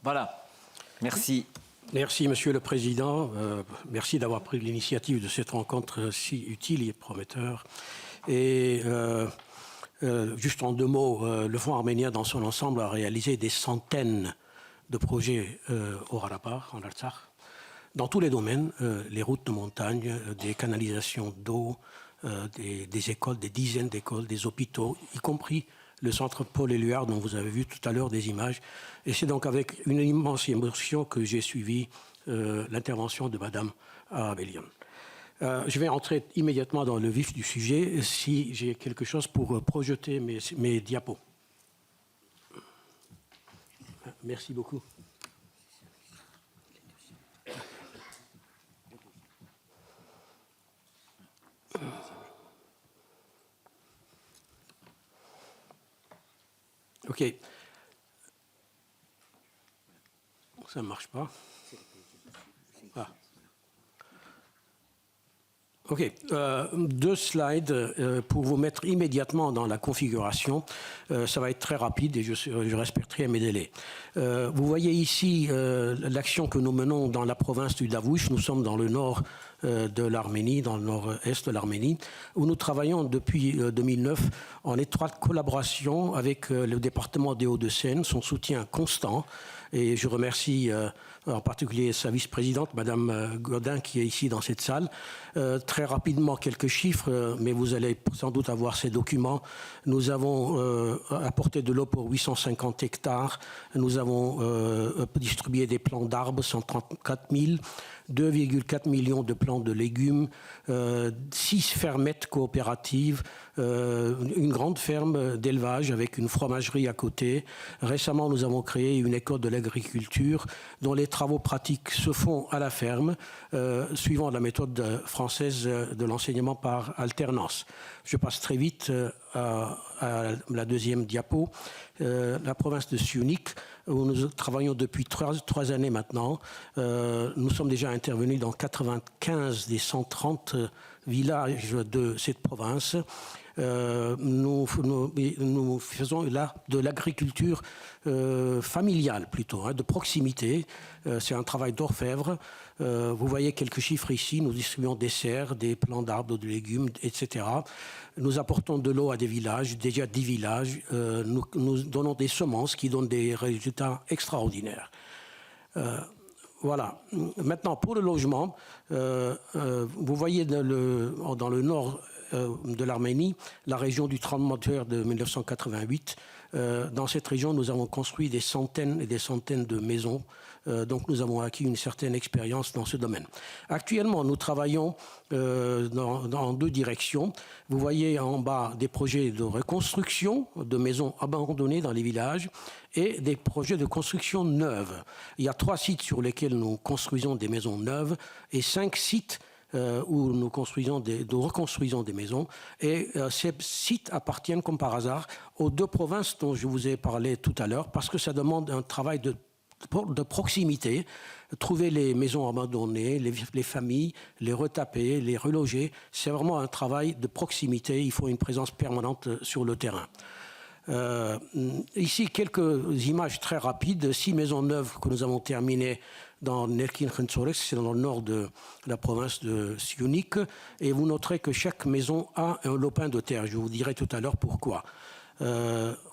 Voilà. Merci. Merci, Monsieur le Président. Merci d'avoir pris l'initiative de cette rencontre si utile et prometteur. Et juste en 2 mots, le Fonds arménien dans son ensemble a réalisé des centaines de projets au Karabakh, en Artsakh, dans tous les domaines, les routes de montagne, des canalisations d'eau, des écoles, des dizaines d'écoles, des hôpitaux, y compris le centre Paul Éluard dont vous avez vu tout à l'heure des images. Et c'est donc avec une immense émotion que j'ai suivi l'intervention de Madame Arabellian. Je vais entrer immédiatement dans le vif du sujet si j'ai quelque chose pour projeter mes diapos. Merci beaucoup. OK. Ça ne marche pas. Ah. OK. 2 slides pour vous mettre immédiatement dans la configuration. Ça va être très rapide et je respecterai mes délais. Vous voyez ici l'action que nous menons dans la province du Davouch. Nous sommes dans le nord de l'Arménie, dans le nord-est de l'Arménie, où nous travaillons depuis 2009 en étroite collaboration avec le département des Hauts-de-Seine, son soutien constant. Et je remercie en particulier sa vice-présidente, Madame Godin, qui est ici dans cette salle. Très rapidement, quelques chiffres, mais vous allez sans doute avoir ces documents. Nous avons apporté de l'eau pour 850 hectares. Nous avons distribué des plants d'arbres, 134 000. 2,4 millions de plants de légumes, 6 fermettes coopératives, une grande ferme d'élevage avec une fromagerie à côté. Récemment, nous avons créé une école de l'agriculture dont les travaux pratiques se font à la ferme, suivant la méthode française de l'enseignement par alternance. Je passe très vite à la deuxième diapo. La province de Syunik, où nous travaillons depuis 3 années maintenant. Nous sommes déjà intervenus dans 95 des 130 villages de cette province. Nous faisons là de l'agriculture familiale plutôt, de proximité. C'est un travail d'orfèvre. Vous voyez quelques chiffres ici. Nous distribuons des serres, des plants d'arbres, de légumes, etc. Nous apportons de l'eau à des villages, déjà 10 villages. Nous donnons des semences qui donnent des résultats extraordinaires. Voilà. Maintenant, pour le logement, vous voyez dans le nord de l'Arménie, la région du tremblement de terre de 1988. Dans cette région, nous avons construit des centaines et des centaines de maisons. Donc, nous avons acquis une certaine expérience dans ce domaine. Actuellement, nous travaillons dans 2 directions. Vous voyez en bas des projets de reconstruction de maisons abandonnées dans les villages et des projets de construction neuve. Il y a 3 sites sur lesquels nous construisons des maisons neuves et 5 sites où nous reconstruisons des maisons. Et ces sites appartiennent, comme par hasard, aux 2 provinces dont je vous ai parlé tout à l'heure, parce que ça demande un travail de proximité, trouver les maisons abandonnées, les familles, les retaper, les reloger. C'est vraiment un travail de proximité. Il faut une présence permanente sur le terrain. Ici, quelques images très rapides. 6 maisons neuves que nous avons terminées dans Nerkin Khentsores, c'est dans le nord de la province de Syunik. Et vous noterez que chaque maison a un lopin de terre. Je vous dirai tout à l'heure pourquoi.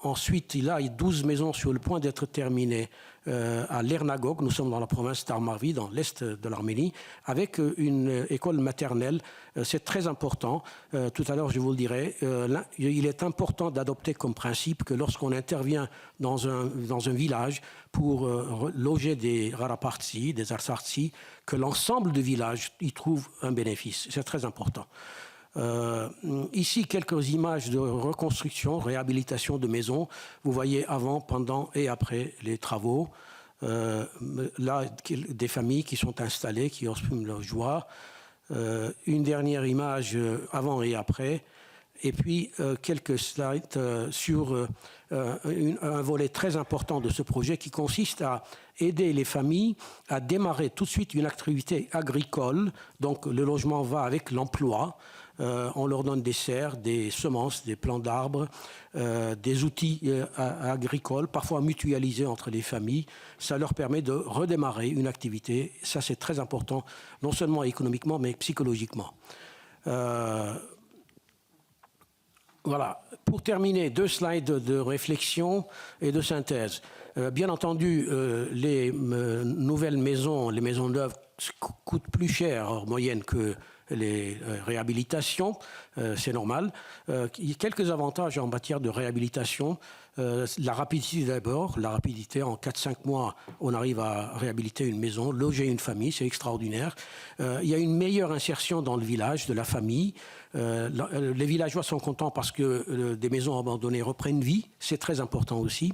Ensuite, il y a 12 maisons sur le point d'être terminées à Lernagog. Nous sommes dans la province d'Armarvi, dans l'est de l'Arménie, avec une école maternelle. C'est très important. Tout à l'heure, je vous le dirai. Il est important d'adopter comme principe que lorsqu'on intervient dans un village pour loger des Rarapartsi, des Arsartsi, que l'ensemble du village y trouve un bénéfice. C'est très important. Ici, quelques images de reconstruction, réhabilitation de maisons. Vous voyez avant, pendant et après les travaux. Là, des familles qui sont installées, qui expriment leur joie. Une dernière image avant et après. Et puis, quelques slides sur un volet très important de ce projet qui consiste à aider les familles à démarrer tout de suite une activité agricole. Donc, le logement va avec l'emploi. On leur donne des serres, des semences, des plants d'arbres, des outils agricoles, parfois mutualisés entre les familles. Ça leur permet de redémarrer une activité. Ça, c'est très important, non seulement économiquement, mais psychologiquement. Voilà. Pour terminer, 2 slides de réflexion et de synthèse. Bien entendu, les nouvelles maisons, les maisons neuves coûtent plus cher en moyenne que les réhabilitations, c'est normal. Il y a quelques avantages en matière de réhabilitation. La rapidité d'abord, la rapidité, en 4-5 mois, on arrive à réhabiliter une maison, loger une famille, c'est extraordinaire. Il y a une meilleure insertion dans le village de la famille. Les villageois sont contents parce que des maisons abandonnées reprennent vie, c'est très important aussi.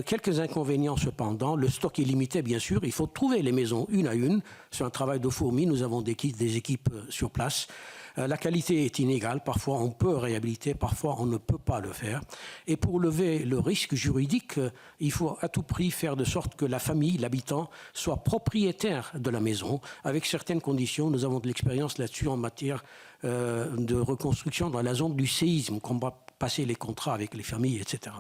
Quelques inconvénients cependant, le stock est limité bien sûr, il faut trouver les maisons une à une, c'est un travail de fourmi, nous avons des équipes sur place. La qualité est inégale, parfois on peut réhabiliter, parfois on ne peut pas le faire. Et pour lever le risque juridique, il faut à tout prix faire de sorte que la famille, l'habitant, soit propriétaire de la maison, avec certaines conditions. Nous avons de l'expérience là-dessus en matière de reconstruction dans la zone du séisme, qu'on va passer les contrats avec les familles, etc.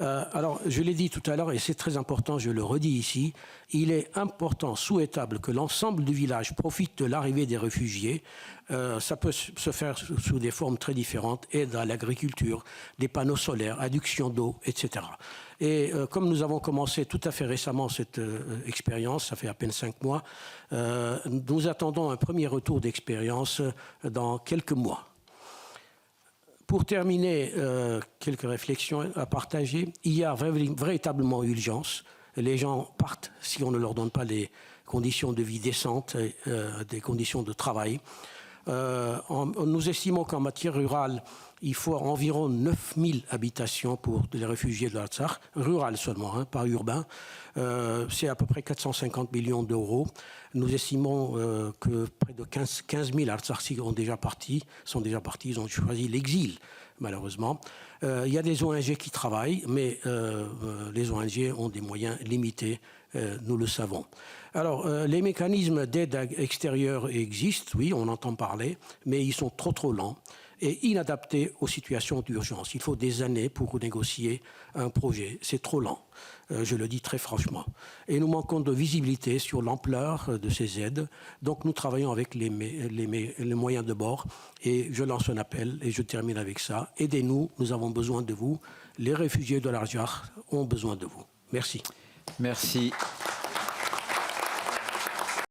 Alors, je l'ai dit tout à l'heure, et c'est très important, je le redis ici, il est important, souhaitable que l'ensemble du village profite de l'arrivée des réfugiés. Ça peut se faire sous des formes très différentes, aide à l'agriculture, des panneaux solaires, adduction d'eau, etc. Et comme nous avons commencé tout à fait récemment cette expérience, ça fait à peine 5 mois, nous attendons un premier retour d'expérience dans quelques mois. Pour terminer, quelques réflexions à partager. Il y a véritablement urgence. Les gens partent si on ne leur donne pas les conditions de vie décentes, des conditions de travail. Nous estimons qu'en matière rurale, il faut environ 9000 habitations pour les réfugiés de l'Artsakh, rural seulement, hein, pas urbain. C'est à peu près 450 millions d'euros. Nous estimons que près de 15 000 Artsakhiens sont déjà partis, ils ont choisi l'exil, malheureusement. Il y a des ONG qui travaillent, mais les ONG ont des moyens limités, nous le savons. Alors, les mécanismes d'aide extérieure existent, oui, on entend parler, mais ils sont trop lents et inadaptés aux situations d'urgence. Il faut des années pour négocier un projet. C'est trop lent, je le dis très franchement. Et nous manquons de visibilité sur l'ampleur de ces aides. Donc, nous travaillons avec les moyens de bord. Et je lance un appel et je termine avec ça. Aidez-nous, nous avons besoin de vous. Les réfugiés de l'Artsakh ont besoin de vous. Merci. Merci.